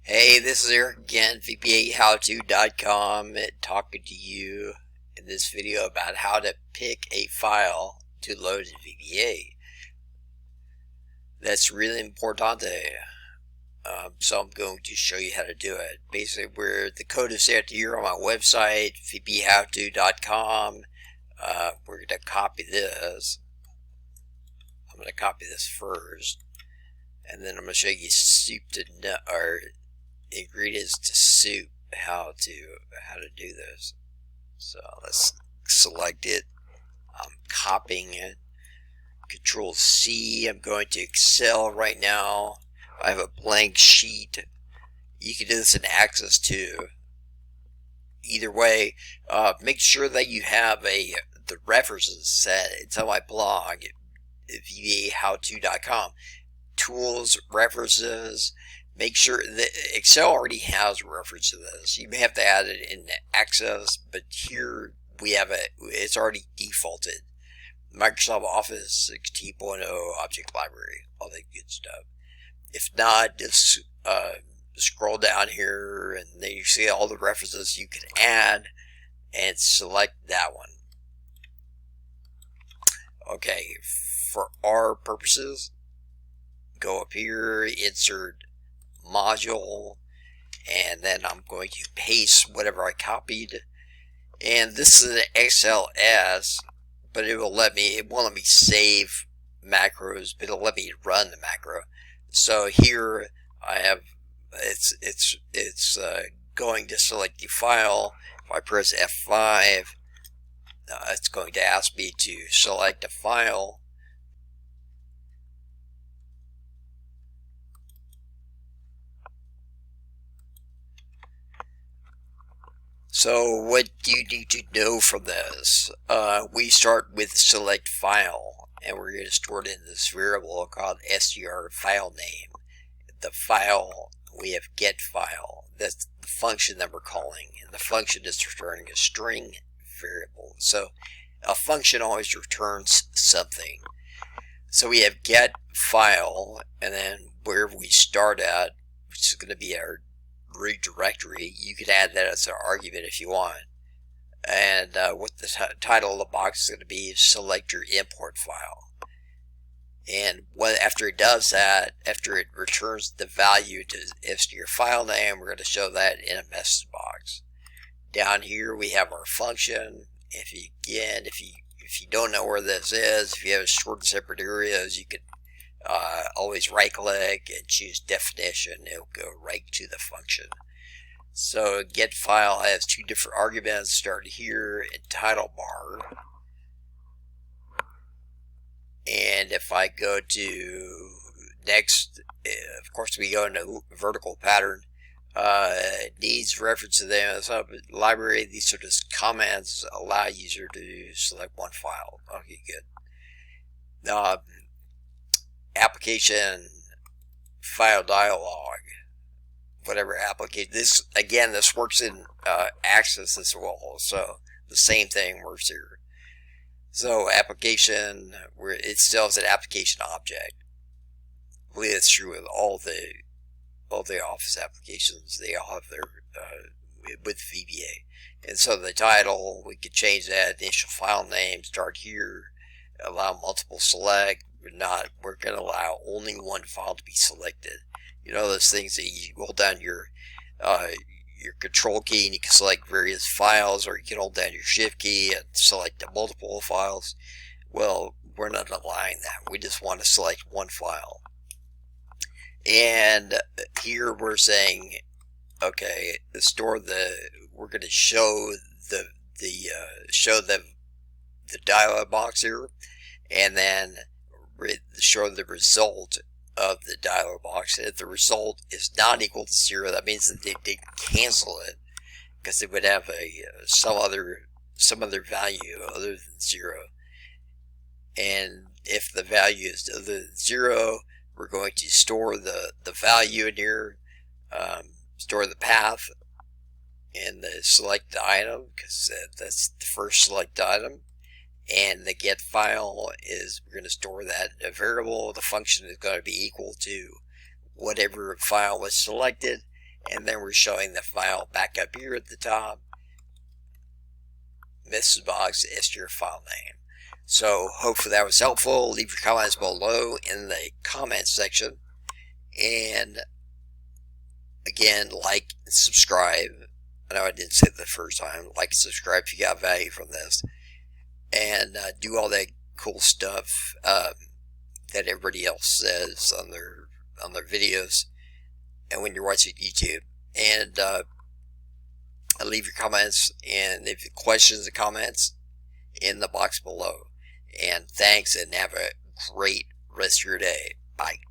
Hey, this is Eric again, VBAHowTo.com, talking to you in this video about how to pick a file to load in VBA. That's really important. So I'm going to show you how to do it. Basically, where the code is set here on my website, VBAHowTo.com. We're going to copy this. I'm going to copy this first, and then I'm going to show you soup to nut, or ingredients to soup, how to do this. So let's select it. I'm copying it. Control C. I'm going to Excel right now. I have a blank sheet. You can do this in Access too. Either way, make sure that you have the references set. It's on my blog at VBAHowTo.com. Tools, references. Make sure that Excel already has a reference to this. You may have to add it in Access, but here we have it. It's already defaulted. Microsoft Office 16.0 Object Library, all that good stuff. If not, just scroll down here, and then you see all the references you can add, and select that one. Okay, for our purposes, go up here, insert module, and then I'm going to paste whatever I copied. And this is an XLS, but it won't let me save macros, but it'll let me run the macro. So here I have it's going to select the file. If I press F5, it's going to ask me to select a file. So what do you need to know from this? We start with select file, and we're going to store it in this variable called str file name. The file, we have get file. That's the function that we're calling, and the function is returning a string variable. So a function always returns something. So we have get file, and then wherever we start at, which is going to be our root directory, you can add that as an argument if you want. And what the title of the box is going to be is select your import file. And after it does that, after it returns the value to your file name, we're going to show that in a message box. Down here we have our function. If you don't know where this is, if you have stored in separate areas, you could always right click and choose definition. It'll go right to the function. So get file has two different arguments, started here in title bar. And if I go to next, of course we go into vertical pattern. Needs reference to them. So library, these are just comments allow user to select one file. Okay, good. Application file dialog, whatever application. This again, this works in Access as well. So the same thing works here. So application, where it still has an application object. I believe that's true with all the Office applications. They all have their with VBA. And so the title, we could change that. Initial file name, start here. Allow multiple select. We're going to allow only one file to be selected. You know those things that you hold down your control key and you can select various files, or you can hold down your shift key and select the multiple files. Well, we're not allowing that. We just want to select one file. And here we're saying, okay, we're going to show the dialog box here, and then show the result of the dialog box. If the result is not equal to 0, that means that they did cancel it, because it would have some other value other than 0. And if the value is other than 0, we're going to store the value in here, store the path, and select the item, because that's the first select item. And the get file is, we're going to store that in a variable. The function is going to be equal to whatever file was selected, and then we're showing the file back up here at the top. Mrs. Box is your file name. So hopefully that was helpful. Leave your comments below in the comments section, and again, like and subscribe. I know I didn't say it the first time. Like and subscribe if you got value from this, and do all that cool stuff that everybody else says on their videos and when you're watching YouTube. And leave your comments and if you have questions and comments in the box below. And thanks, and have a great rest of your day. Bye.